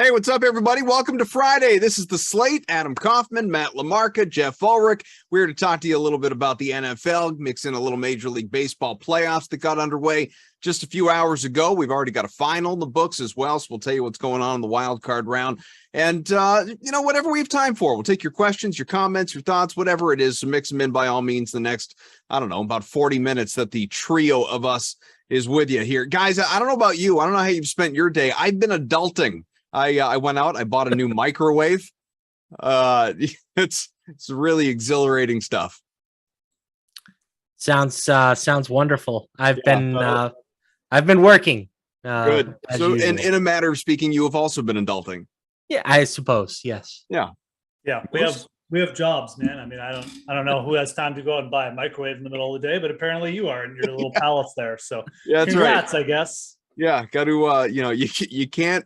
Hey, what's up, everybody? Welcome to Friday. This is the Slate. Adam Kaufman, Matt LaMarca, Jeff Ulrich. We're here to talk to you a little bit about the NFL, mix in a little Major League Baseball playoffs that got underway just a few hours ago. We've already got a final in the books as well, so we'll tell you what's going on in the wild card round. And, whatever we have time for, we'll take your questions, your comments, your thoughts, whatever it is. So mix them in by all means the next, about 40 minutes that the trio of us is with you here. Guys, I don't know about you. I don't know how you've spent your day. I've been adulting. I went out, I bought a new microwave. It's really exhilarating stuff. Sounds wonderful. I've been working. Good. So in a matter of speaking, you have also been adulting. Yeah, I suppose. Yes. Yeah. We have jobs, man. I mean, I don't know who has time to go out and buy a microwave in the middle of the day, but apparently you are in your little palace there. So yeah, that's congrats, right. I guess. Yeah, got to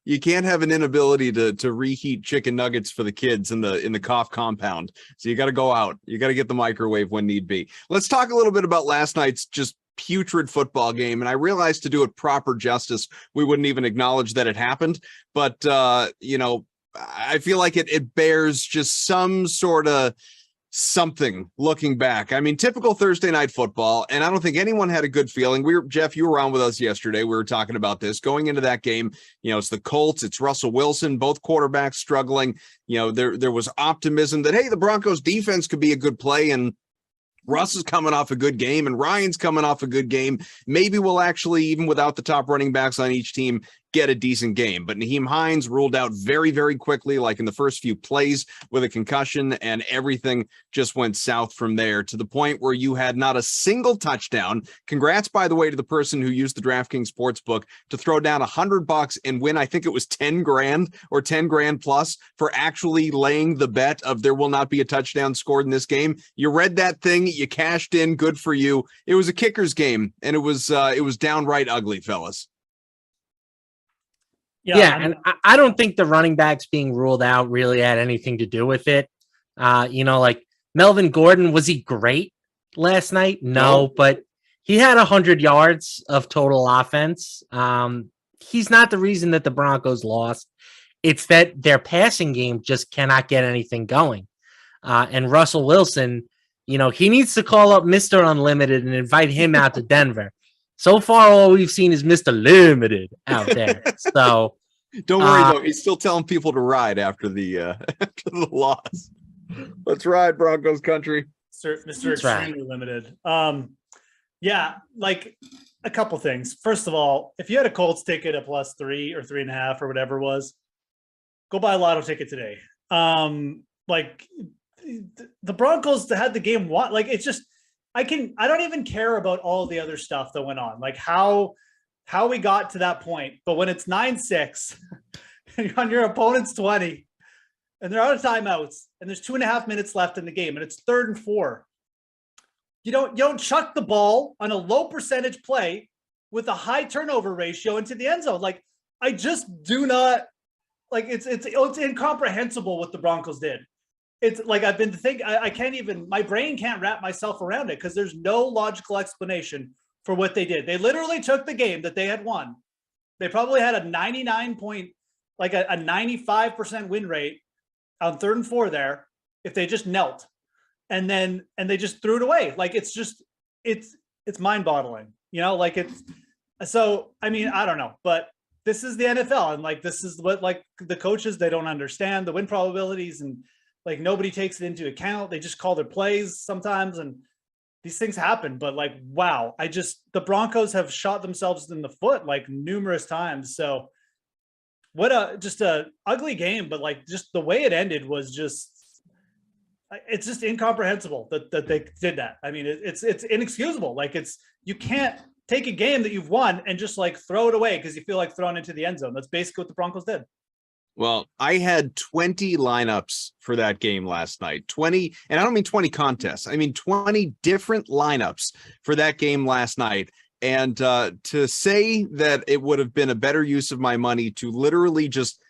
you can't have an inability to reheat chicken nuggets for the kids in the Koff compound. So you got to go out. You got to get the microwave when need be. Let's talk a little bit about last night's just putrid football game. And I realized to do it proper justice, we wouldn't even acknowledge that it happened. But, I feel like it bears just some sort of something looking back. I mean, typical Thursday night football, and I don't think anyone had a good feeling. Jeff, you were on with us yesterday. We were talking about this going into that game. It's the Colts, it's Russell Wilson, both quarterbacks struggling. There was optimism that, hey, the Broncos defense could be a good play, and Russ is coming off a good game and Ryan's coming off a good game. Maybe we'll actually, even without the top running backs on each team, get a decent game. But Nyheim Hines ruled out very, very quickly, like in the first few plays with a concussion, and everything just went south from there to the point where you had not a single touchdown. Congrats, by the way, to the person who used the DraftKings Sportsbook to throw down $100 and win. I think it was 10 grand or 10 grand plus for actually laying the bet of there will not be a touchdown scored in this game. You read that thing, you cashed in, good for you. It was a kicker's game, and it was downright ugly, fellas. Yeah, and I don't think the running backs being ruled out really had anything to do with it. Like Melvin Gordon, was he great last night? No, but he had 100 yards of total offense. He's not the reason that the Broncos lost. It's that their passing game just cannot get anything going. And Russell Wilson, he needs to call up Mr. Unlimited and invite him out to Denver. So far, all we've seen is Mr. Limited out there. So don't worry, though. He's still telling people to ride after the loss. Let's ride, Broncos country. Mr. Extremely Limited. Like a couple things. First of all, if you had a Colts ticket at +3 or 3.5 or whatever it was, go buy a lotto ticket today. The Broncos had the game won. Like, it's just, I don't even care about all the other stuff that went on, like how we got to that point. But when it's 9-6 and you're on your opponent's 20 and they're out of timeouts and there's 2.5 minutes left in the game and it's 3rd and 4, you don't chuck the ball on a low percentage play with a high turnover ratio into the end zone. Like, I just do not like, it's incomprehensible what the Broncos did. It's like, I've been thinking, I can't even, my brain can't wrap myself around it because there's no logical explanation for what they did. They literally took the game that they had won. They probably had a 95% win rate on 3rd and 4 there if they just knelt, and they just threw it away. Like, it's mind-boggling, so, I mean, I don't know, but this is the NFL, and like, this is what, like, the coaches, they don't understand the win probabilities, and like, nobody takes it into account. They just call their plays sometimes, and these things happen. But like, wow, the Broncos have shot themselves in the foot like numerous times. So what a ugly game, but like, just the way it ended was it's just incomprehensible that they did that. I mean, it's inexcusable. Like, you can't take a game that you've won and just like throw it away because you feel like throwing into the end zone. That's basically what the Broncos did. Well, I had 20 lineups for that game last night. 20, and I don't mean 20 contests. I mean 20 different lineups for that game last night. And to say that it would have been a better use of my money to literally just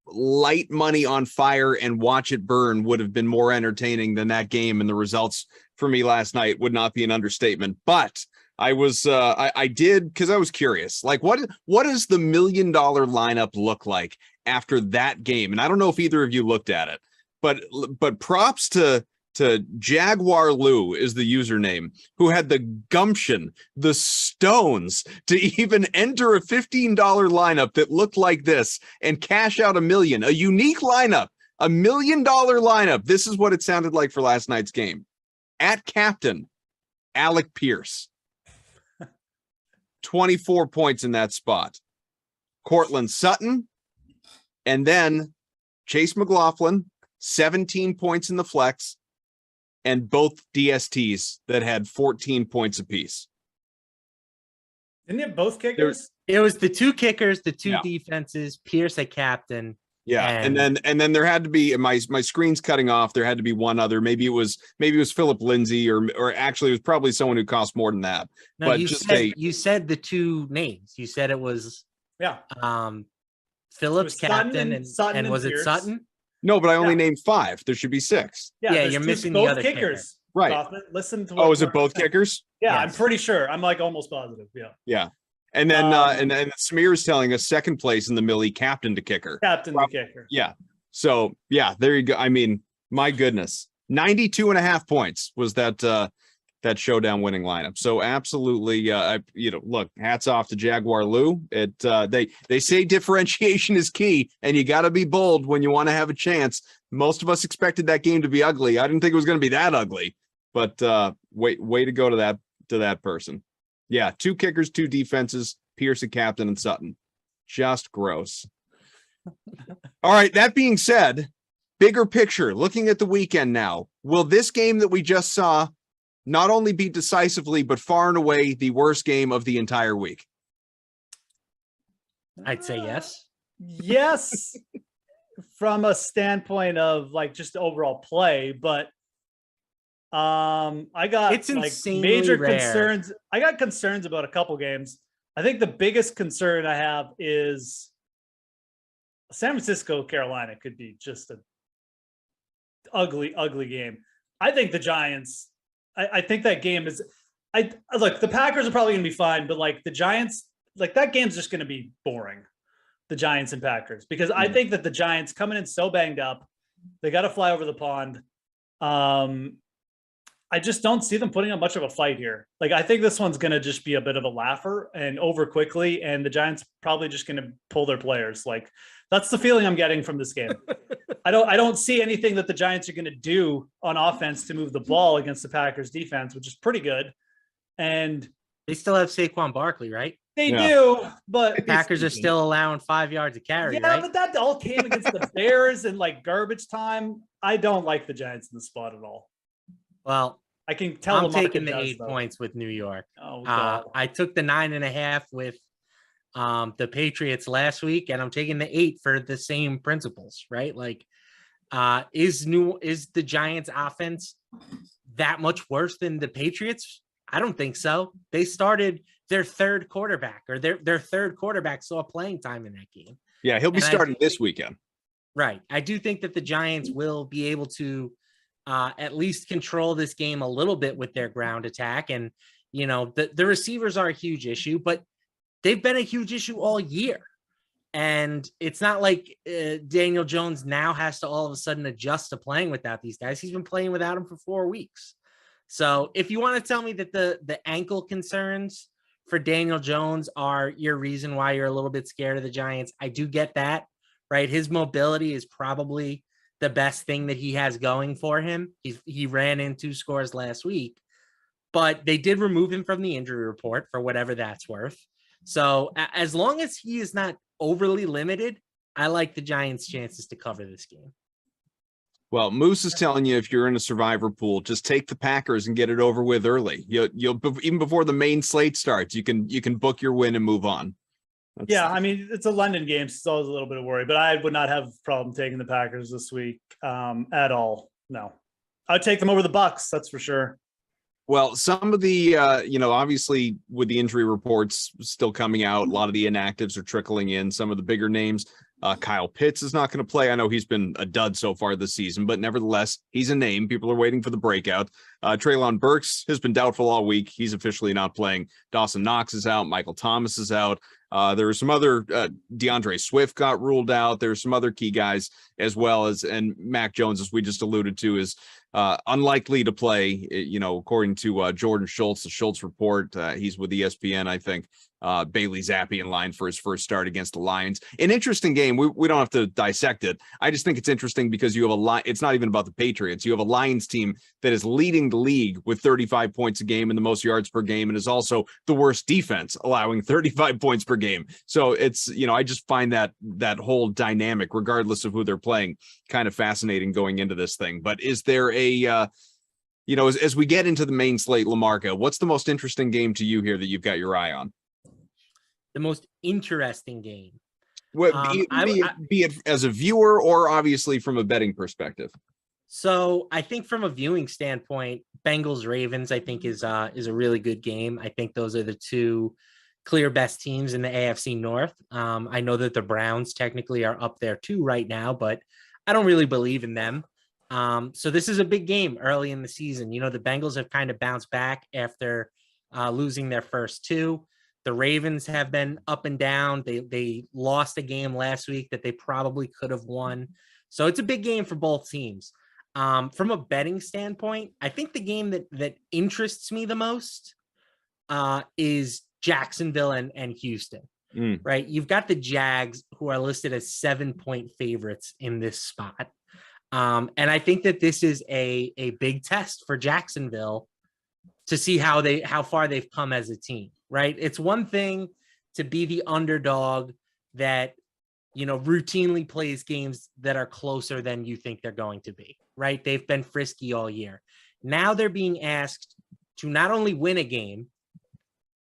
light money on fire and watch it burn would have been more entertaining than that game, and the results for me last night would not be an understatement. But I did because I was curious. Like, what does the $1 million lineup look like after that game? And I don't know if either of you looked at it, but props to Jaguar Lou is the username, who had the gumption, the stones to even enter a $15 lineup that looked like this and cash out $1 million, a unique lineup, $1 million lineup. This is what it sounded like for last night's game. At captain, Alec Pierce, 24 points in that spot. Cortland Sutton, and then Chase McLaughlin, 17 points in the flex, and both DSTs that had 14 points apiece. Didn't it both kickers? It was the two kickers, the two defenses, Pierce at captain. Yeah, and then there had to be my screen's cutting off. There had to be one other. Maybe it was Philip Lindsay, or actually it was probably someone who cost more than that. No, but you said the two names. You said it was Phillips captain and was it Sutton? No, but I only named 5. There should be 6. Yeah, you're missing the other kickers. kicker. Right. Kaufman. Listen to what is it both kickers? Yeah, Yes. I'm pretty sure. I'm like almost positive. Yeah. Yeah. And then and Samir is telling us second place in the Millie captain to kicker. Captain to kicker. Yeah. So yeah, there you go. I mean, my goodness. 92.5 points was that showdown winning lineup. So absolutely, look, hats off to Jaguar Lou. They say differentiation is key, and you got to be bold when you want to have a chance. Most of us expected that game to be ugly. I didn't think it was going to be that ugly, but way to go to that person. Yeah, 2 kickers, 2 defenses, Pierce a captain, and Sutton. Just gross. All right, that being said, bigger picture, looking at the weekend now, will this game that we just saw not only be decisively, but far and away the worst game of the entire week? I'd say yes. Yes, from a standpoint of like just overall play, but I got It's like insanely major rare. concerns. I got concerns about a couple games. I think the biggest concern I have is San Francisco, Carolina could be just an ugly game. I think the Giants, I think that game is, look, the Packers are probably going to be fine, but like the Giants, like that game's just going to be boring. The Giants and Packers, because I think that the Giants coming in so banged up, they got to fly over the pond. I just don't see them putting up much of a fight here. Like, I think this one's going to just be a bit of a laugher and over quickly, and the Giants probably just going to pull their players. Like, that's the feeling I'm getting from this game. I don't see anything that the Giants are going to do on offense to move the ball against the Packers defense, which is pretty good. And they still have Saquon Barkley, right? They do, but the Packers are still allowing 5 yards of carry. Yeah, right? but that all came against the Bears in like garbage time. I don't like the Giants in the spot at all. Well, I can tell. I'm taking the 8 points with New York. Oh, God. I took the 9.5 with the Patriots last week, and I'm taking the 8 for the same principles, right? Like, is the Giants offense that much worse than the Patriots? I don't think so. They started their third quarterback, or their third quarterback saw playing time in that game. Yeah, he'll be starting this weekend. Right. I do think that the Giants will be able to at least control this game a little bit with their ground attack. And, the receivers are a huge issue, but they've been a huge issue all year. And it's not like Daniel Jones now has to all of a sudden adjust to playing without these guys. He's been playing without them for 4 weeks. So if you want to tell me that the ankle concerns for Daniel Jones are your reason why you're a little bit scared of the Giants, I do get that, right? His mobility is probably the best thing that he has going for him. He ran in 2 scores last week, but they did remove him from the injury report for whatever that's worth. So as long as he is not overly limited, I like the Giants' chances to cover this game. Well, Moose is telling you if you're in a survivor pool, just take the Packers and get it over with early. You'll even before the main slate starts, you can book your win and move on. Yeah, I mean, it's a London game, so it's always a little bit of worry, but I would not have a problem taking the Packers this week at all. No, I'd take them over the Bucks. That's for sure. Well, some of the, obviously with the injury reports still coming out, a lot of the inactives are trickling in. Some of the bigger names, Kyle Pitts is not going to play. I know he's been a dud so far this season, but nevertheless, he's a name. People are waiting for the breakout. Treylon Burks has been doubtful all week. He's officially not playing. Dawson Knox is out. Michael Thomas is out. There are some other DeAndre Swift got ruled out. There's some other key guys as well as, and Mac Jones, as we just alluded to, is unlikely to play, according to Jordan Schultz, the Schultz report. He's with ESPN, I think. Bailey Zappi in line for his first start against the Lions. An interesting game. We don't have to dissect it. I just think it's interesting because you have a line. It's not even about the Patriots. You have a Lions team that is leading the league with 35 points a game and the most yards per game, and is also the worst defense, allowing 35 points per game. So it's, I just find that whole dynamic, regardless of who they're playing, kind of fascinating going into this thing. But is there as we get into the main slate, LaMarca, what's the most interesting game to you here that you've got your eye on? The most interesting game. Be it as a viewer or obviously from a betting perspective. So I think from a viewing standpoint, Bengals Ravens, I think is a really good game. I think those are the two clear best teams in the AFC North. I know that the Browns technically are up there too right now, but I don't really believe in them. So this is a big game early in the season. The Bengals have kind of bounced back after losing their first two. The Ravens have been up and down. They lost a game last week that they probably could have won. So it's a big game for both teams. From a betting standpoint, I think the game that interests me the most is Jacksonville and Houston, right? You've got the Jags, who are listed as 7-point favorites in this spot. And I think that this is a big test for Jacksonville to see how far they've come as a team, right? It's one thing to be the underdog that, routinely plays games that are closer than you think they're going to be, right? They've been frisky all year. Now they're being asked to not only win a game,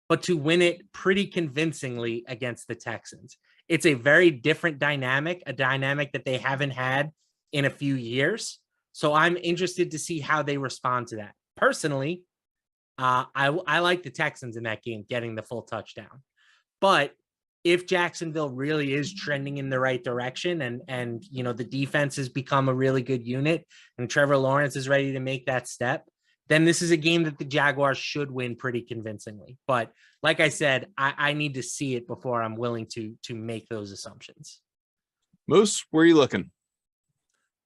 but to win it pretty convincingly against the Texans. It's a very different dynamic, a dynamic that they haven't had in a few years. So I'm interested to see how they respond to that. Personally, I like the Texans in that game getting the full touchdown. But if Jacksonville really is trending in the right direction and the defense has become a really good unit and Trevor Lawrence is ready to make that step, then this is a game that the Jaguars should win pretty convincingly. But like I said, I need to see it before I'm willing to make those assumptions. Moose, where are you looking?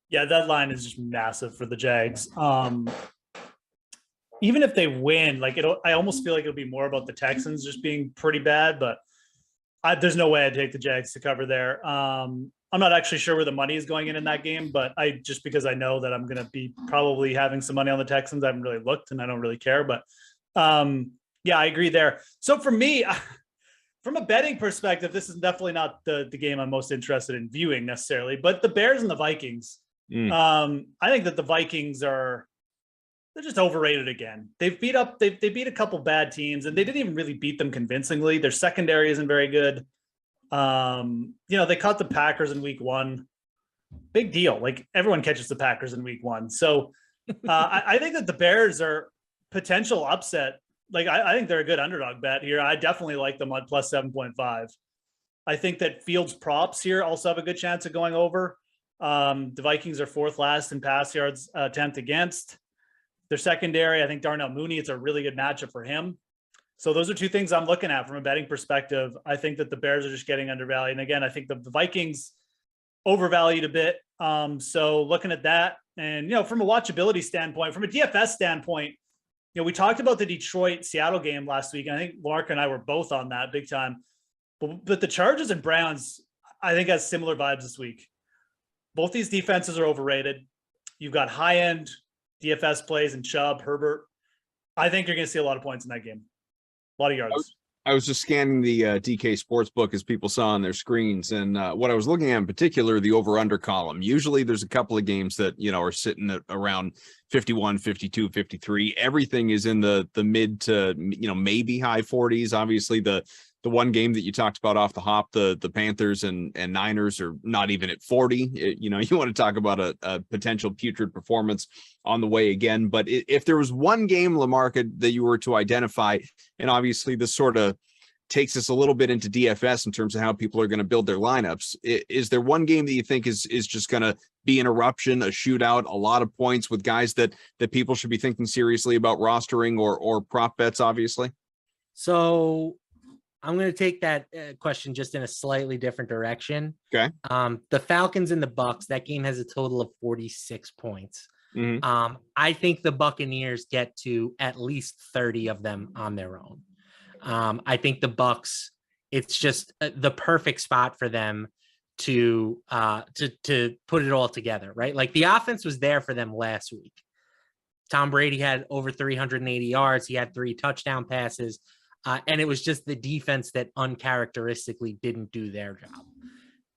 Yeah, that line is just massive for the Jags. Even if they win, I almost feel like it'll be more about the Texans just being pretty bad, but there's no way I'd take the Jags to cover there. I'm not actually sure where the money is going in that game, but because I know that I'm going to be probably having some money on the Texans. I haven't really looked and I don't really care, but yeah, I agree there. So for me, from a betting perspective, this is definitely not the game I'm most interested in viewing necessarily, but the Bears and the Vikings. I think that the Vikings they're just overrated again. They beat a couple bad teams and they didn't even really beat them convincingly. Their secondary isn't very good. They caught the Packers in week 1. Big deal. Everyone catches the Packers in week 1. So I think that the Bears are potential upset. I think they're a good underdog bet here. I definitely like them on plus 7.5. I think that Fields props here also have a good chance of going over. The Vikings are 4th last in pass yards attempt against. Their secondary, I think Darnell Mooney, it's a really good matchup for him. So those are two things I'm looking at from a betting perspective. I think that the Bears are just getting undervalued. And again, I think the Vikings overvalued a bit. So looking at that and, from a watchability standpoint, from a DFS standpoint, we talked about the Detroit-Seattle game last week. And I think Lark and I were both on that big time. But the Chargers and Browns, I think, has similar vibes this week. Both these defenses are overrated. You've got high-end DFS plays and Chubb, Herbert. I think you're going to see a lot of points in that game. A lot of yards. I was just scanning the DK Sportsbook as people saw on their screens. And what I was looking at in particular, the over-under column. Usually there's a couple of games that, are sitting at around 51, 52, 53. Everything is in the mid to, maybe high 40s. Obviously, the one game that you talked about off the hop, the Panthers and Niners are not even at 40. You want to talk about a potential putrid performance on the way again. But if there was one game, LaMarca, that you were to identify, and obviously this sort of takes us a little bit into DFS in terms of how people are going to build their lineups. Is there one game that you think is just going to be an eruption, a shootout, a lot of points with guys that people should be thinking seriously about rostering or prop bets, obviously? So I'm going to take that question just in a slightly different direction. Okay. The Falcons and the Bucks, that game has a total of 46 points. Mm-hmm. I think the Buccaneers get to at least 30 of them on their own. I think the Bucks, it's just the perfect spot for them to put it all together, right? Like the offense was there for them last week. Tom Brady had over 380 yards. He had 3 touchdown passes. And it was just the defense that uncharacteristically didn't do their job.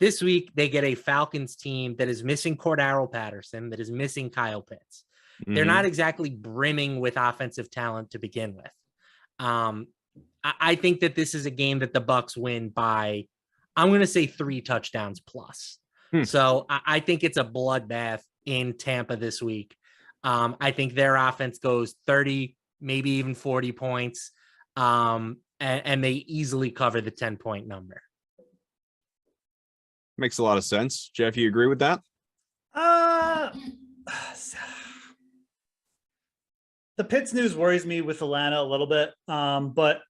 This week, they get a Falcons team that is missing Cordero Patterson, that is missing Kyle Pitts. Mm-hmm. They're not exactly brimming with offensive talent to begin with. I think that this is a game that the Bucks win by, I'm going to say 3 touchdowns plus. So I think it's a bloodbath in Tampa this week. I think their offense goes 30, maybe even 40 points. And they easily cover the 10-point number. Makes a lot of sense. Jeff, you agree with that? The Pitts news worries me with Atlanta a little bit. But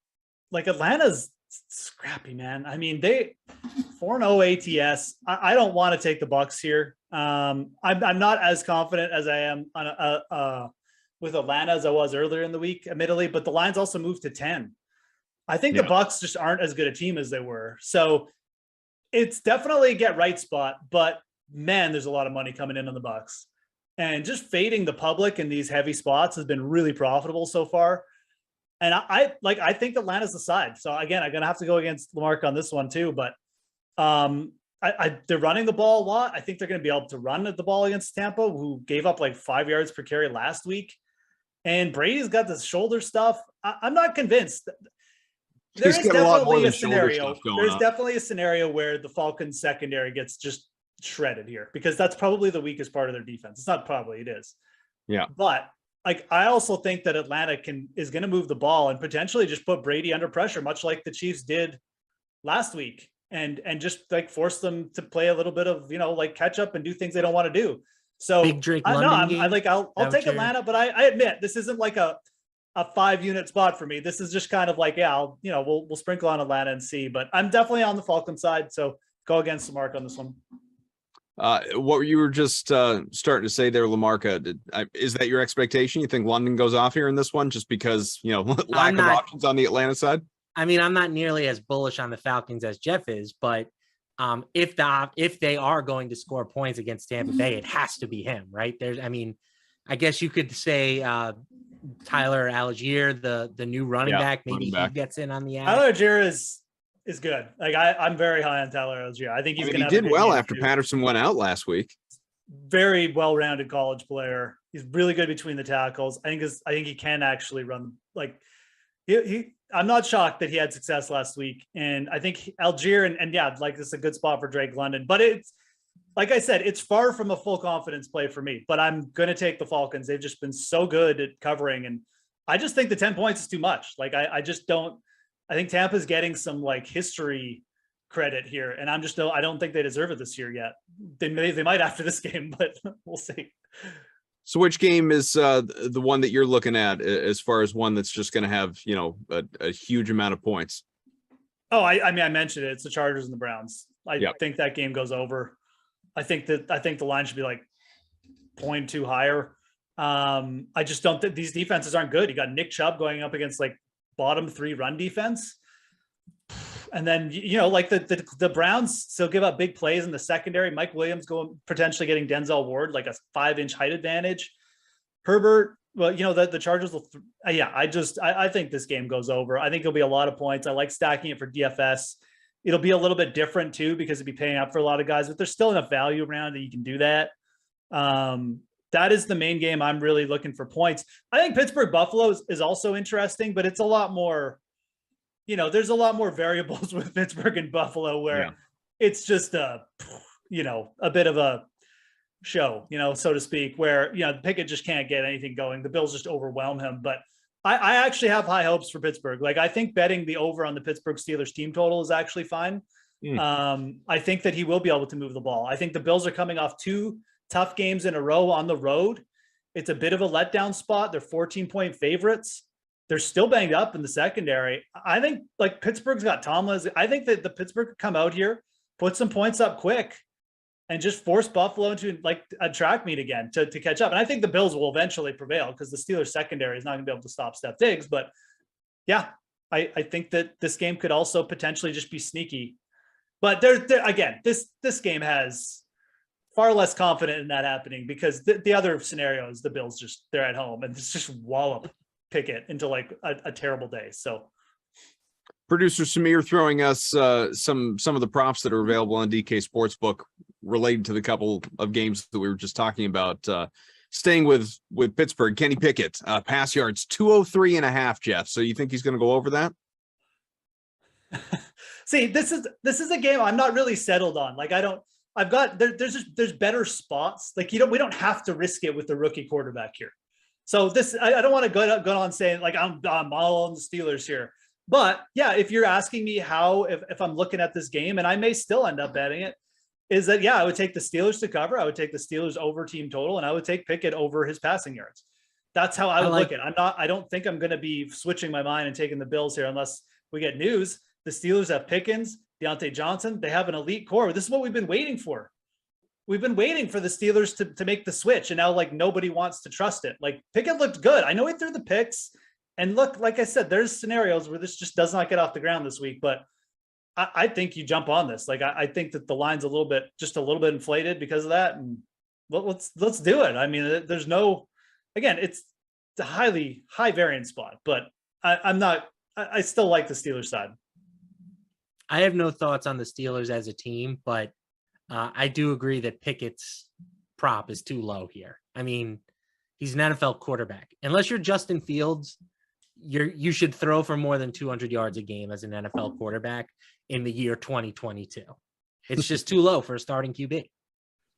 like Atlanta's scrappy, man. I mean, they 4-0 ATS. I don't want to take the Bucks here. I'm not as confident as I am on with Atlanta as I was earlier in the week, admittedly, but the lines also moved to 10. I think the Bucks just aren't as good a team as they were. So it's definitely a get right spot, but man, there's a lot of money coming in on the Bucks. And just fading the public in these heavy spots has been really profitable so far. And I think Atlanta's the side. So again, I'm going to have to go against Lamarck on this one too, but they're running the ball a lot. I think they're going to be able to run the ball against Tampa, who gave up like 5 yards per carry last week. And Brady's got this shoulder stuff. I'm not convinced. There's definitely a scenario. There's definitely a scenario where the Falcons secondary gets just shredded here, because that's probably the weakest part of their defense. It's not probably, it is. Yeah. But like, I also think that Atlanta is going to move the ball and potentially just put Brady under pressure, much like the Chiefs did last week, and just like force them to play a little bit of, like catch up and do things they don't want to do. So Big Drake London I'll take Atlanta, but I admit this isn't like a 5-unit spot for me. This is just kind of like, we'll sprinkle on Atlanta and see, but I'm definitely on the Falcon side. So go against the mark on this one. What you were just starting to say there, Lamarca, is that your expectation? You think London goes off here in this one just because, lack of options on the Atlanta side? I mean, I'm not nearly as bullish on the Falcons as Jeff is, but if they are going to score points against Tampa Bay, it has to be him, right? I guess you could say Tyler Algier, the new running back, maybe he gets in on the ad. Tyler Algier is good. Like I'm very high on Tyler Algier. I think he did well after Patterson went out last week. Very well-rounded college player. He's really good between the tackles. I think he can actually run. Like I'm not shocked that he had success last week. And I think Algier and like this is a good spot for Drake London. But it's like I said, it's far from a full confidence play for me. But I'm gonna take the Falcons. They've just been so good at covering, and I just think the 10 points is too much. Like I just don't. I think Tampa's getting some like history credit here, and I don't think they deserve it this year yet. They might after this game, but we'll see. So which game is the one that you're looking at as far as one that's just going to have, a huge amount of points? Oh, I mentioned it. It's the Chargers and the Browns. I think that game goes over. I think the line should be like 0.2 higher. I just don't think these defenses aren't good. You got Nick Chubb going up against like bottom 3 run defense. And then, like the Browns still give up big plays in the secondary. Mike Williams potentially getting Denzel Ward, like a 5-inch height advantage. Herbert, well, the Chargers will, I think this game goes over. I think there'll be a lot of points. I like stacking it for DFS. It'll be a little bit different too, because it'll be paying up for a lot of guys, but there's still enough value around that you can do that. That is the main game I'm really looking for points. I think Pittsburgh Buffalo is also interesting, but it's a lot more, there's a lot more variables with Pittsburgh and Buffalo where it's just a bit of a show, so to speak, where, Pickett just can't get anything going. The Bills just overwhelm him. But I actually have high hopes for Pittsburgh. Like, I think betting the over on the Pittsburgh Steelers team total is actually fine. I think that he will be able to move the ball. I think the Bills are coming off 2 tough games in a row on the road. It's a bit of a letdown spot. They're 14-point favorites. They're still banged up in the secondary. I think like Pittsburgh's got Tomlin. I think that the Pittsburgh could come out here, put some points up quick, and just force Buffalo into like a track meet again to catch up. And I think the Bills will eventually prevail because the Steelers secondary is not going to be able to stop Steph Diggs. But yeah, I think that this game could also potentially just be sneaky. But there again, this game has far less confident in that happening because the other scenario is the Bills they're at home and it's just wallop Pickett into like a terrible day. So Producer Samir throwing us some of the props that are available on DK Sportsbook related to the couple of games that we were just talking about. Staying with Pittsburgh, Kenny Pickett, pass yards 203.5, Jeff. So you think he's going to go over that? See, this is a game I'm not really settled on. Like there's better spots. Like we don't have to risk it with the rookie quarterback here. So I don't want to go on saying like I'm all on the Steelers here. But yeah, if you're asking me if I'm looking at this game, and I may still end up betting it, is that I would take the Steelers to cover. I would take the Steelers over team total, and I would take Pickett over his passing yards. That's how I would look at it. I don't think I'm going to be switching my mind and taking the Bills here unless we get news. The Steelers have Pickens, Deontay Johnson. They have an elite core. This is what we've been waiting for. We've been waiting for the Steelers to make the switch, and now like nobody wants to trust it. Like Pickett looked good. I know he threw the picks, and look, like I said, there's scenarios where this just does not get off the ground this week. But I think you jump on this. Like I think that the line's a little bit inflated because of that, and let's do it. I mean, there's no, again, it's a high variance spot, but I still like the Steelers side. I have no thoughts on the Steelers as a team, but I do agree that Pickett's prop is too low here. I mean, he's an NFL quarterback. Unless you're Justin Fields, you should throw for more than 200 yards a game as an NFL quarterback in the year 2022. It's just too low for a starting QB.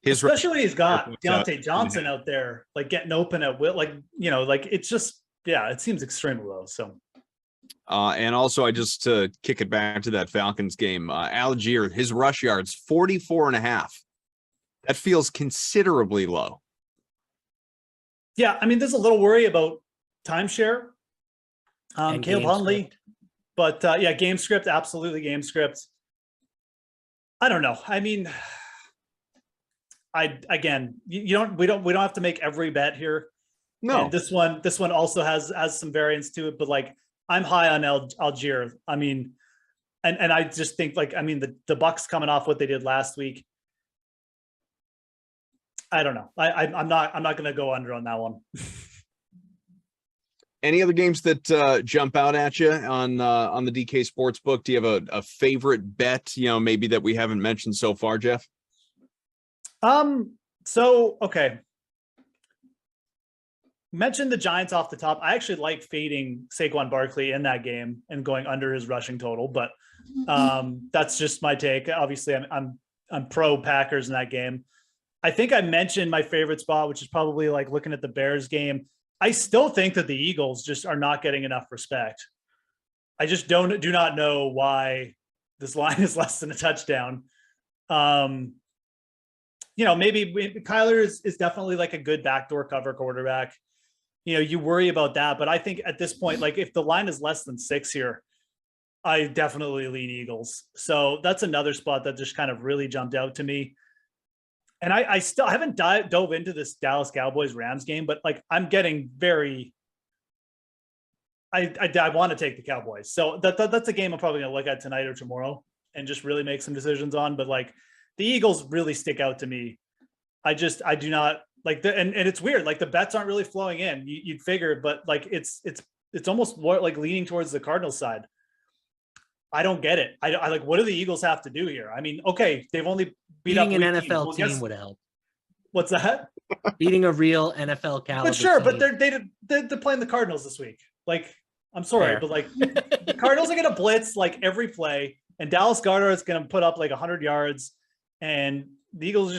Especially when he's got Deontay Johnson out there, like getting open at will, like, like it's just, it seems extremely low. So. And also, I just to kick it back to that Falcons game, Algier, his rush yards 44.5. That feels considerably low. Yeah, I mean, there's a little worry about timeshare. Caleb Huntley, but game script, absolutely game script. I don't know. I mean, we don't have to make every bet here. No, and this one also has some variance to it, but like I'm high on Algier. I mean, and I just think like, I mean, the Bucks coming off what they did last week. I don't know. I'm not going to go under on that one. Any other games that jump out at you on the DK Sportsbook? Do you have a favorite bet, maybe that we haven't mentioned so far, Jeff? Okay. Mentioned the Giants off the top. I actually like fading Saquon Barkley in that game and going under his rushing total, but that's just my take. Obviously, I'm pro Packers in that game. I think I mentioned my favorite spot, which is probably like looking at the Bears game. I still think that the Eagles just are not getting enough respect. I just do not know why this line is less than a touchdown. Maybe Kyler is definitely like a good backdoor cover quarterback. You worry about that, but I think at this point, like if the line is less than 6 here, I definitely lean Eagles. So that's another spot that just kind of really jumped out to me. And I still haven't dove into this Dallas Cowboys Rams game, but like I'm getting I want to take the Cowboys. So that's a game I'm probably going to look at tonight or tomorrow and just really make some decisions on. But like the Eagles really stick out to me. I do not like and it's weird. Like the bets aren't really flowing in. You'd figure, but like it's almost more like leaning towards the Cardinals side. I don't get it. I like, what do the Eagles have to do here? I mean, okay, they've only beating an NFL team would help. What's that? Beating a real NFL caliber. But sure, team. but they're playing the Cardinals this week. Like, I'm sorry, but like the Cardinals are going to blitz like every play, and Dallas Goedert is going to put up like 100 yards, and the Eagles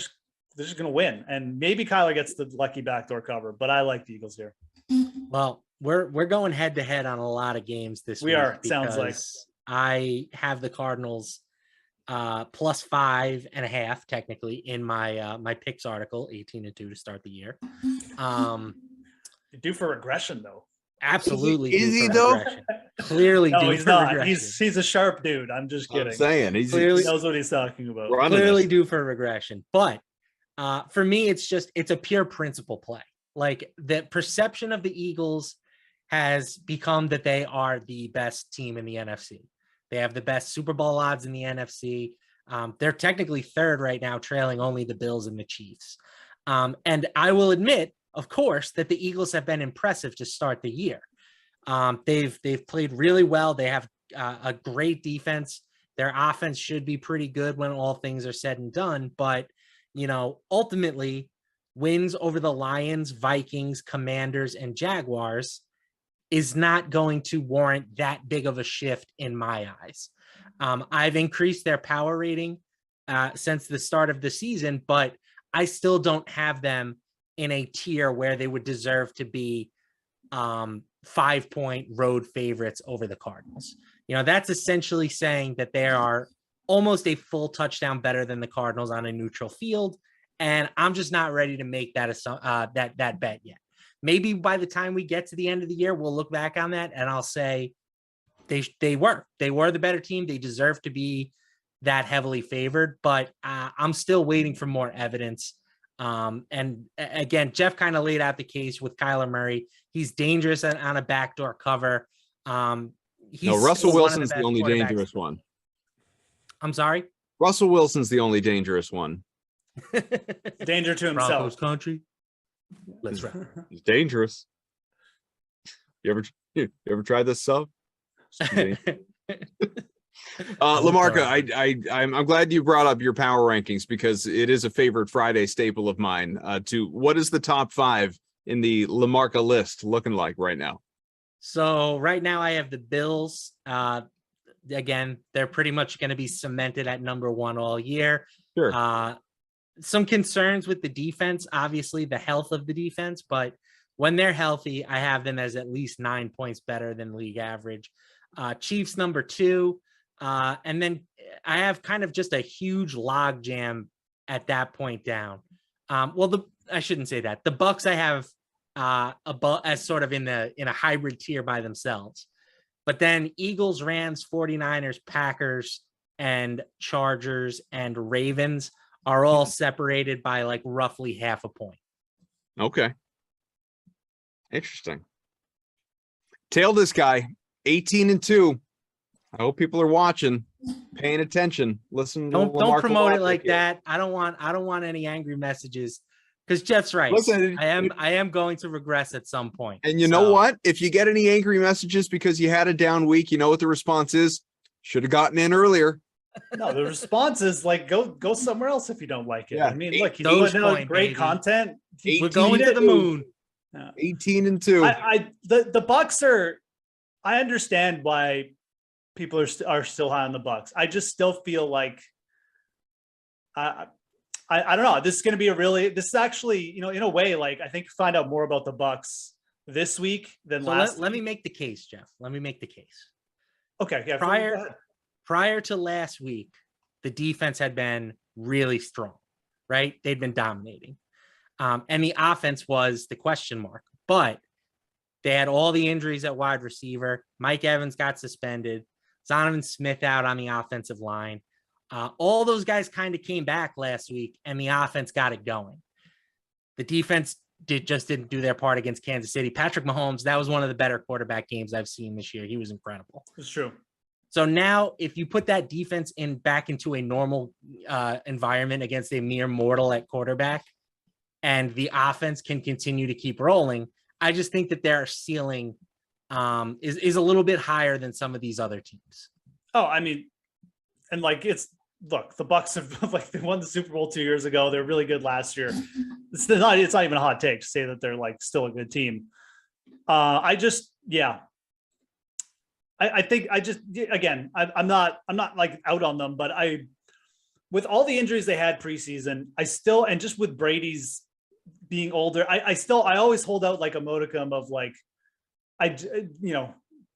they're just going to win. And maybe Kyler gets the lucky backdoor cover, but I like the Eagles here. Well, we're going head to head on a lot of games this week. We are, it sounds like. I have the Cardinals plus 5.5 technically in my my picks article, 18-2 to start the year. You're due for regression though. Absolutely. Is he though? Clearly No, due he's for not. regression. He's a sharp dude. I'm just kidding. I'm saying He Clearly- knows what he's talking about. Clearly due for regression. But for me, it's a pure principle play. Like the perception of the Eagles has become that they are the best team in the NFC. They have the best Super Bowl odds in the NFC. They're technically third right now, trailing only the Bills and the Chiefs. And I will admit, of course, that the Eagles have been impressive to start the year. They've played really well. They have a great defense. Their offense should be pretty good when all things are said and done. But, ultimately, wins over the Lions, Vikings, Commanders, and Jaguars is not going to warrant that big of a shift in my eyes. I've increased their power rating since the start of the season, but I still don't have them in a tier where they would deserve to be 5-point road favorites over the Cardinals. That's essentially saying that they are almost a full touchdown better than the Cardinals on a neutral field. And I'm just not ready to make that bet yet. Maybe by the time we get to the end of the year, we'll look back on that and I'll say they were the better team. They deserve to be that heavily favored, but I'm still waiting for more evidence. And again, Jeff kind of laid out the case with Kyler Murray. He's dangerous on a backdoor cover. Russell Wilson's the only dangerous one. I'm sorry? Russell Wilson's the only dangerous one. Danger to himself. Broncos country. Let's rap. He's dangerous. You ever tried this stuff? LaMarca, I'm glad you brought up your power rankings because it is a favorite Friday staple of mine. What is the top 5 in the LaMarca list looking like right now? So right now I have the Bills. Again, they're pretty much going to be cemented at number 1 all year. Sure. Some concerns with the defense, obviously the health of the defense, but when they're healthy, I have them as at least 9 points better than league average. Chiefs number 2. And then I have kind of just a huge log jam at that point down. I shouldn't say that. The Bucks I have as sort of in a hybrid tier by themselves. But then Eagles, Rams, 49ers, Packers, and Chargers and Ravens are all separated by like roughly half a point. Okay. Interesting. Tail this guy, 18-2. I hope people are watching, paying attention, listening. Don't promote it like that. I don't want any angry messages because Jeff's right. Listen, I am going to regress at some point. And you know what? If you get any angry messages because you had a down week, you know what the response is? Should have gotten in earlier. No, the response is like go somewhere else if you don't like it. Yeah. I mean, look, he's putting out great baby. content. We're going to the moon. 18-2. The Bucks are. I understand why people are still high on the Bucks. I just still feel like I don't know. This is going to be this is actually, in a way, like I think find out more about the Bucks this week than last. Let me make the case, Jeff. Let me make the case. Okay. Yeah. Prior to last week, the defense had been really strong, right? They'd been dominating. And the offense was the question mark, but they had all the injuries at wide receiver. Mike Evans got suspended. Zonovan Smith out on the offensive line. All those guys kind of came back last week and the offense got it going. The defense didn't do their part against Kansas City. Patrick Mahomes, that was one of the better quarterback games I've seen this year. He was incredible. It's true. So now if you put that defense back into a normal environment against a mere mortal at quarterback and the offense can continue to keep rolling, I just think that their ceiling is a little bit higher than some of these other teams. Oh, I mean, and like the Bucks have like they won the Super Bowl 2 years ago. They're really good last year. It's not even a hot take to say that they're like still a good team. I think again, I'm not like out on them, but with all the injuries they had preseason, and just with Brady's being older, I always hold out like a modicum of like,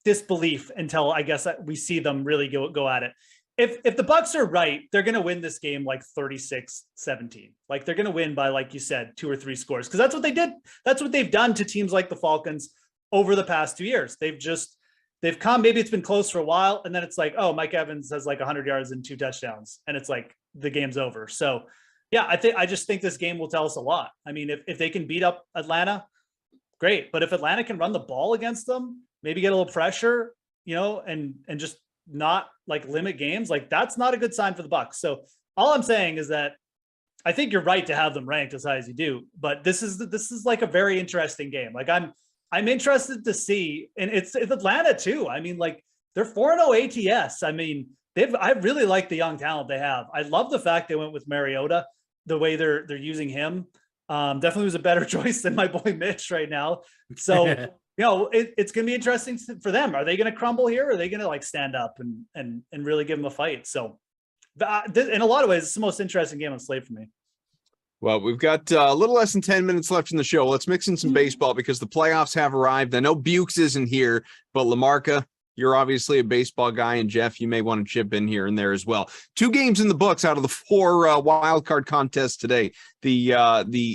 disbelief until I guess we see them really go at it. If the Bucks are right, they're going to win this game like 36-17. Like they're going to win by, like you said, 2 or 3 scores. Cause that's what they did. That's what they've done to teams like the Falcons over the past 2 years. They've come, maybe it's been close for a while. And then it's like, oh, Mike Evans has like 100 yards and 2 touchdowns. And it's like the game's over. So yeah, I just think this game will tell us a lot. I mean, if they can beat up Atlanta, great. But if Atlanta can run the ball against them, maybe get a little pressure, and just not like limit games, like that's not a good sign for the Bucks. So all I'm saying is that I think you're right to have them ranked as high as you do, but this is like a very interesting game. Like I'm interested to see, and it's Atlanta too. I mean, like they're 4-0 ATS. I mean, I really like the young talent they have. I love the fact they went with Mariota, the way they're using him. Definitely was a better choice than my boy Mitch right now. So, it's going to be interesting for them. Are they going to crumble here? Or are they going to like stand up and really give them a fight? So in a lot of ways, it's the most interesting game on Slate for me. Well, we've got a little less than 10 minutes left in the show. Let's mix in some baseball because the playoffs have arrived. I know Bukes isn't here, but LaMarca, you're obviously a baseball guy, and Jeff, you may want to chip in here and there as well. 2 games in the books out of the 4 wild card contests today. The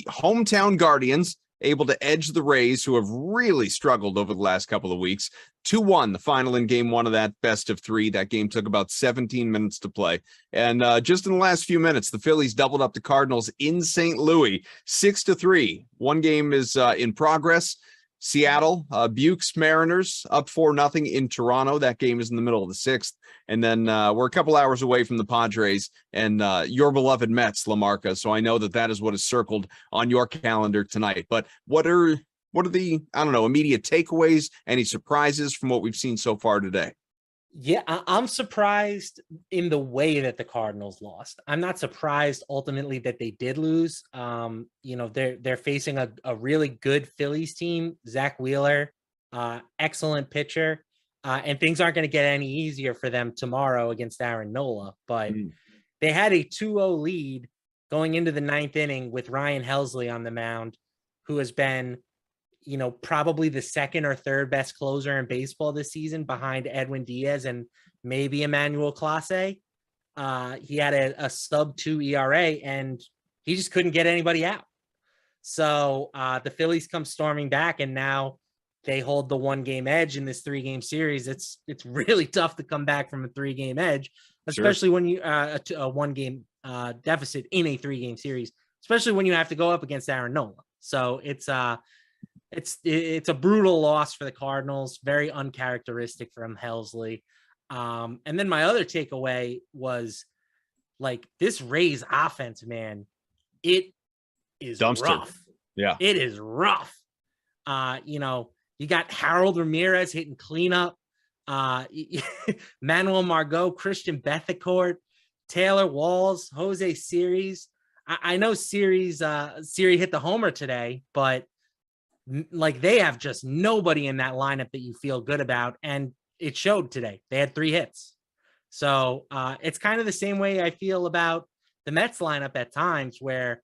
hometown Guardians able to edge the Rays, who have really struggled over the last couple of weeks. 2-1, the final in game 1 of that best of 3. That game took about 17 minutes to play. And just in the last few minutes, the Phillies doubled up the Cardinals in St. Louis, 6-3. One game is in progress. Seattle, Bukes Mariners up 4-0 in Toronto. That game is in the middle of the 6th. And then we're a couple hours away from the Padres and your beloved Mets, LaMarca. So I know that is what is circled on your calendar tonight. But what are the, immediate takeaways, any surprises from what we've seen so far today? Yeah, I'm surprised in the way that the Cardinals lost. I'm not surprised ultimately that they did lose. They're facing a really good Phillies team. Zach Wheeler, excellent pitcher, and things aren't going to get any easier for them tomorrow against Aaron Nola. But they had a 2-0 lead going into the 9th inning with Ryan Helsley on the mound, who has been probably the 2nd or 3rd best closer in baseball this season behind Edwin Diaz and maybe Emmanuel Clase. He had a sub-2 ERA and he just couldn't get anybody out. So the Phillies come storming back and now they hold the 1-game edge in this 3-game series. It's really tough to come back from a 3-game edge, especially when you a 1-game deficit in a 3-game series, especially when you have to go up against Aaron Nola. So it's a brutal loss for the Cardinals, very uncharacteristic from Helsley. And then my other takeaway was like this Rays offense, man, it is dumpster. Rough. Yeah, it is rough. You got Harold Ramirez hitting cleanup, Manuel Margot, Christian Bethancourt, Taylor Walls, Jose Siri. I know Siri hit the homer today, but like they have just nobody in that lineup that you feel good about. And it showed today. They had 3 hits. So it's kind of the same way I feel about the Mets lineup at times, where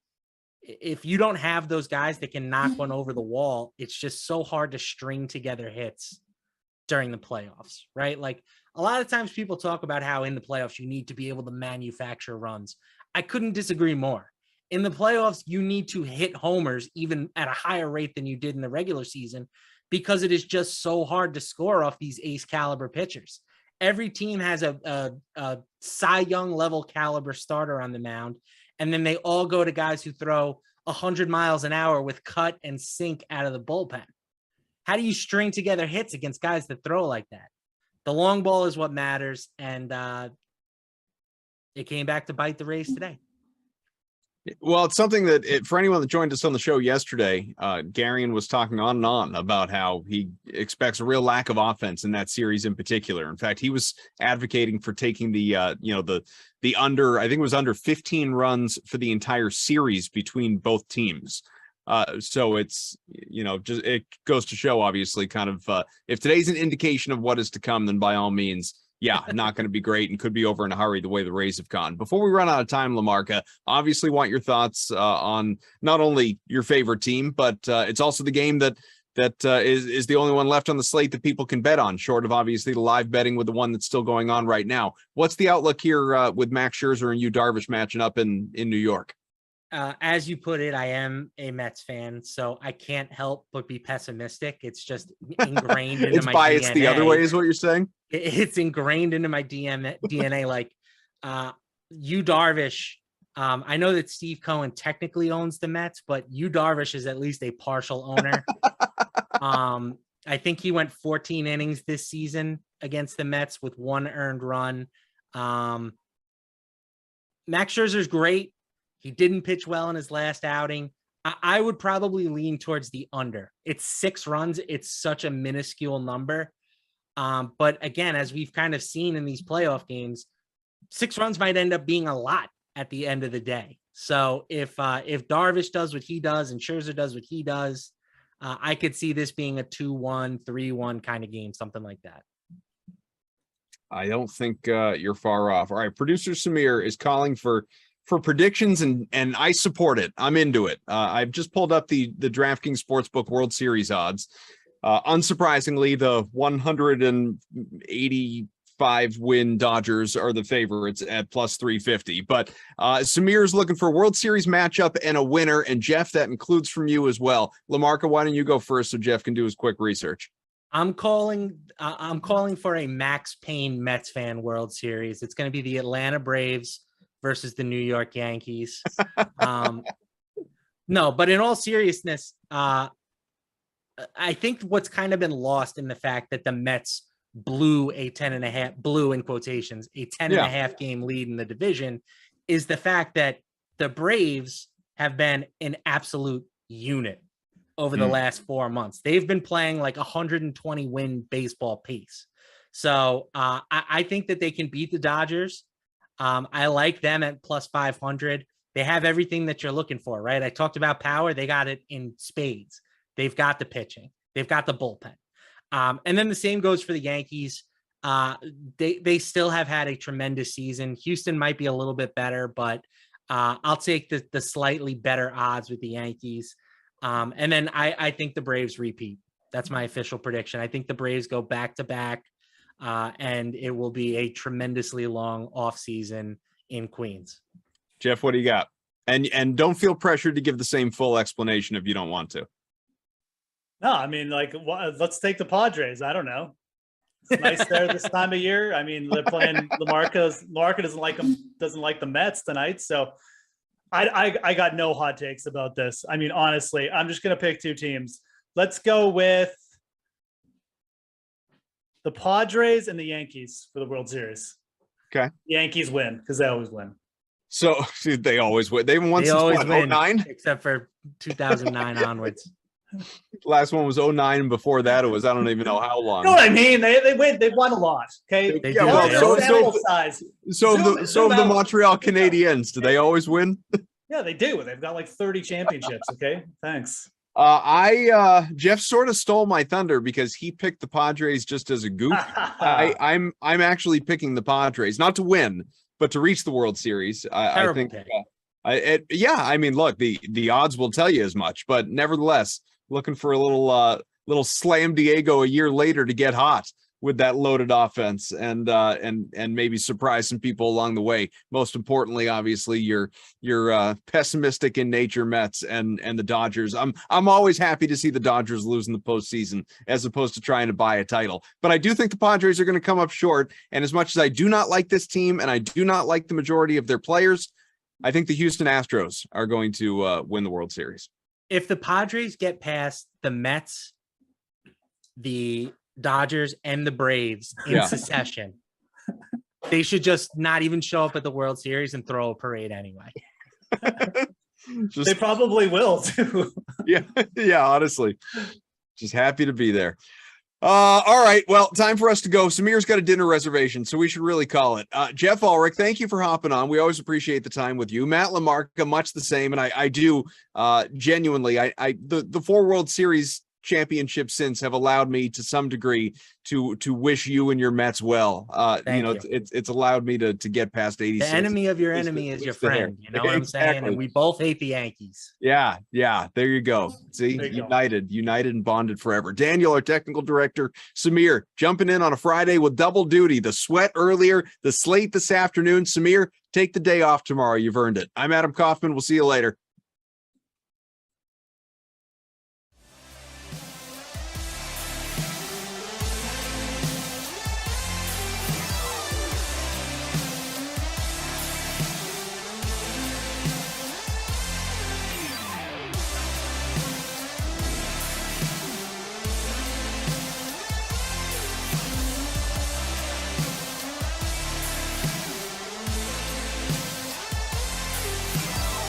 if you don't have those guys that can knock one over the wall, it's just so hard to string together hits during the playoffs, right? Like a lot of times people talk about how in the playoffs, you need to be able to manufacture runs. I couldn't disagree more. In the playoffs, you need to hit homers even at a higher rate than you did in the regular season, because it is just so hard to score off these ace caliber pitchers. Every team has a Cy Young level caliber starter on the mound, and then they all go to guys who throw 100 miles an hour with cut and sink out of the bullpen. How do you string together hits against guys that throw like that? The long ball is what matters, and it came back to bite the Rays today. Well, it's something that for anyone that joined us on the show yesterday, Garion was talking on and on about how he expects a real lack of offense in that series in particular. In fact, he was advocating for taking the under, I think it was under 15 runs for the entire series between both teams. So it's, just it goes to show, obviously, kind of if today's an indication of what is to come, then by all means, yeah, not going to be great and could be over in a hurry the way the Rays have gone. Before we run out of time, LaMarca, obviously want your thoughts on not only your favorite team, but it's also the game that that is the only one left on the slate that people can bet on, short of obviously the live betting with the one that's still going on right now. What's the outlook here with Max Scherzer and Yu Darvish matching up in New York? As you put it, I am a Mets fan, so I can't help but be pessimistic. It's just ingrained into my biased DNA. The other way is what you're saying? It's ingrained into my DNA. Like Yu Darvish, I know that Steve Cohen technically owns the Mets, but Yu Darvish is at least a partial owner. I think he went 14 innings this season against the Mets with 1 earned run. Max Scherzer's great. He didn't pitch well in his last outing. I would probably lean towards the under. It's 6 runs. It's such a minuscule number. But again, as we've kind of seen in these playoff games, 6 runs might end up being a lot at the end of the day. So if Darvish does what he does and Scherzer does what he does, I could see this being a 2-1, 3-1 kind of game, something like that. I don't think you're far off. All right, producer Samir is calling for predictions, and I support it. I'm into it. I've just pulled up the DraftKings Sportsbook World Series odds. Unsurprisingly, the 185 win Dodgers are the favorites at plus 350. But Samir's looking for a World Series matchup and a winner. And Jeff, that includes from you as well. LaMarca, why don't you go first so Jeff can do his quick research? I'm calling for a Max Payne Mets fan World Series. It's going to be the Atlanta Braves versus the New York Yankees. No, but in all seriousness, I think what's kind of been lost in the fact that the Mets blew a 10.5, blew in quotations, a 10.5 game lead in the division is the fact that the Braves have been an absolute unit over the last 4 months. They've been playing like 120 win baseball pace. So I think that they can beat the Dodgers. I like them at plus 500. They have everything that you're looking for, right? I talked about power. They got it in spades. They've got the pitching. They've got the bullpen. And then the same goes for the Yankees. They still have had a tremendous season. Houston might be a little bit better, but I'll take the slightly better odds with the Yankees. And then I think the Braves repeat. That's my official prediction. I think the Braves go back to back. And it will be a tremendously long off season in Queens. Jeff, what do you got? And don't feel pressured to give the same full explanation if you don't want to. No, I mean, like, let's take the Padres. I don't know. It's nice there this time of year. I mean, they're playing LaMarca. LaMarca doesn't like the Mets tonight. So I got no hot takes about this. I mean, honestly, I'm just going to pick 2 teams. Let's go with the Padres and the Yankees for the World Series. Okay. Yankees win because they always win. So they always win. They haven't won since what, 09? Except for 2009 onwards. Last one was 09, and before that it was I don't even know how long. You know what I mean? They win. They won a lot. Okay. Yeah, well, so the Montreal Zoom Canadiens, do they always win? Yeah, they do. They've got like 30 championships. Okay. Thanks. Jeff sort of stole my thunder because he picked the Padres just as a goof. I'm actually picking the Padres not to win, but to reach the World Series. I think. I mean, look, the odds will tell you as much, but nevertheless, looking for a little slam Diego a year later to get hot with that loaded offense and maybe surprise some people along the way. Most importantly, obviously, you're pessimistic in nature Mets and the Dodgers. I'm always happy to see the Dodgers lose in the postseason as opposed to trying to buy a title. But I do think the Padres are going to come up short. And as much as I do not like this team and I do not like the majority of their players, I think the Houston Astros are going to win the World Series. If the Padres get past the Mets, the Dodgers, and the Braves in succession, they should just not even show up at the World Series and throw a parade anyway. They probably will too. Yeah, honestly. Just happy to be there. All right. Well, time for us to go. Samir's got a dinner reservation, so we should really call it. Jeff Ulrich, thank you for hopping on. We always appreciate the time with you. Matt LaMarca, much the same. And I do genuinely, the 4 World Series championships since have allowed me to some degree to wish you and your Mets well. Thank you. It's allowed me to get past 86. The enemy of your At least- enemy at is your least there. friend. You know what I'm saying? Exactly. And we both hate the Yankees. Yeah, there you go. See, There you go. united and bonded forever. Daniel, our technical director, Samir, jumping in on a Friday with double duty. The sweat earlier, the slate this afternoon. Samir, take the day off tomorrow. You've earned it. I'm Adam Kaufman. We'll see you later.